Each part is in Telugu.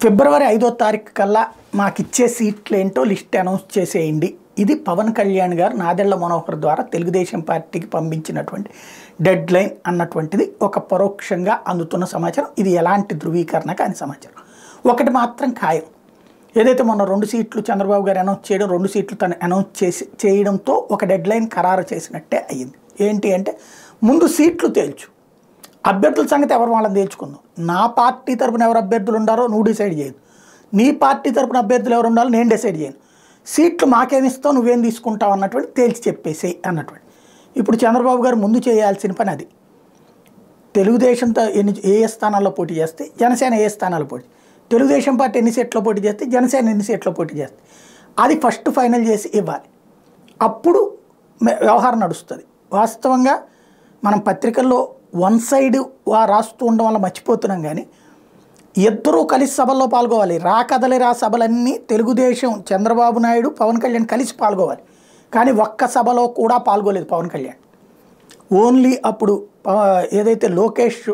ఫిబ్రవరి 5వ తారీఖు కల్లా మాకిచ్చే సీట్లు ఏంటో లిస్ట్ అనౌన్స్ చేసేయండి. ఇది పవన్ కళ్యాణ్ గారు నాదెళ్ల మనోహర్ ద్వారా తెలుగుదేశం పార్టీకి పంపించినటువంటి డెడ్ లైన్ అన్నటువంటిది ఒక పరోక్షంగా అందుతున్న సమాచారం. ఇది ఎలాంటి ధృవీకరణ కాని సమాచారం. ఒకటి మాత్రం ఖాయం, ఏదైతే మొన్న 2 సీట్లు చంద్రబాబు గారు అనౌన్స్ చేయడం, 2 సీట్లు తను అనౌన్స్ చేయడంతో ఒక డెడ్ లైన్ ఖరారు చేసినట్టే అయ్యింది. ఏంటి అంటే, ముందు సీట్లు తేల్చు, అభ్యర్థుల సంగతి ఎవరు వాళ్ళని తేల్చుకుందాం. నా పార్టీ తరపున ఎవరు అభ్యర్థులు ఉండారో నువ్వు డిసైడ్ చేయదు, నీ పార్టీ తరపున అభ్యర్థులు ఎవరు ఉండాలో నేను డిసైడ్ చేయను. సీట్లు మాకేమిస్తావు, నువ్వేం తీసుకుంటావు అన్నటువంటి తేల్చి చెప్పేసేయి అన్నటువంటి. ఇప్పుడు చంద్రబాబు గారు ముందు చేయాల్సిన పని అది. తెలుగుదేశంతో ఏ స్థానాల్లో పోటీ చేస్తే జనసేన ఏ స్థానాల్లో పోటీ, తెలుగుదేశం పార్టీ ఎన్ని సీట్లో పోటీ చేస్తే జనసేన ఎన్ని సీట్లో పోటీ చేస్తే అది ఫస్ట్ ఫైనల్ చేసి ఇవ్వాలి. అప్పుడు వ్యవహారం నడుస్తుంది. వాస్తవంగా మనం పత్రికల్లో వన్ సైడ్ రాస్తూ ఉండడం వల్ల మర్చిపోతున్నాం. కానీ ఇద్దరూ కలిసి సభల్లో పాల్గొవాలి. కదలిరా సభలన్నీ తెలుగుదేశం చంద్రబాబు నాయుడు పవన్ కళ్యాణ్ కలిసి పాల్గొవాలి. కానీ ఒక్క సభలో కూడా పాల్గొలేదు పవన్ కళ్యాణ్. ఓన్లీ అప్పుడు ఏదైతే లోకేష్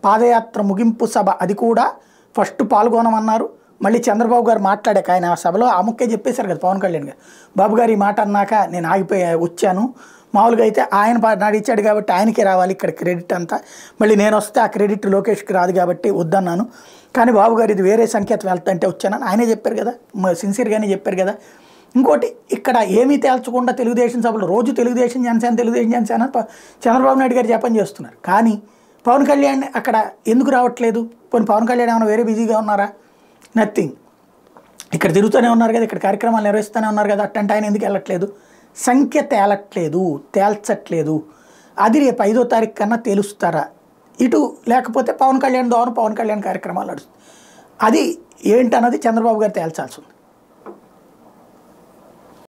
పాదయాత్ర ముగింపు సభ అది కూడా ఫస్ట్ పాల్గొనమన్నారు. మళ్ళీ చంద్రబాబు గారు మాట్లాడాక ఆయన ఆ సభలో ఆముక్కే చెప్పేశారు కదా పవన్ కళ్యాణ్ గారు, బాబు గారు ఈ మాట అన్నాక నేను వచ్చాను. మామూలుగా అయితే ఆయన నడిచాడు కాబట్టి ఆయనకే రావాలి ఇక్కడ క్రెడిట్ అంతా, మళ్ళీ నేను వస్తే ఆ క్రెడిట్ లోకేష్కి రాదు కాబట్టి వద్దన్నాను. కానీ బాబు గారు ఇది వేరే సంకేతం వెళ్తుంటే వచ్చానని ఆయనే చెప్పారు కదా, సిన్సియర్గానే చెప్పారు కదా. ఇంకోటి, ఇక్కడ ఏమీ తేల్చకుండా తెలుగుదేశం సభలో రోజు తెలుగుదేశం జనసేన చంద్రబాబు నాయుడు గారు జపం చేస్తున్నారు. కానీ పవన్ కళ్యాణ్ అక్కడ ఎందుకు రావట్లేదు? పోనీ పవన్ కళ్యాణ్ ఏమైనా వేరే బిజీగా ఉన్నారా? నథింగ్. ఇక్కడ తిరుగుతూనే ఉన్నారు కదా, ఇక్కడ కార్యక్రమాలు నిర్వహిస్తూనే ఉన్నారు కదా, అట్టంటే ఆయన ఎందుకు వెళ్ళట్లేదు? సంఖ్య తేల్చట్లేదు. అది రేపు 5వ తారీఖు కన్నా తేలుస్తారా? ఇటు లేకపోతే పవన్ కళ్యాణ్ ద్వారా పవన్ కళ్యాణ్ కార్యక్రమాలు నడుస్తుంది. అది ఏంటన్నది చంద్రబాబు గారు తేల్చాల్సి ఉంది.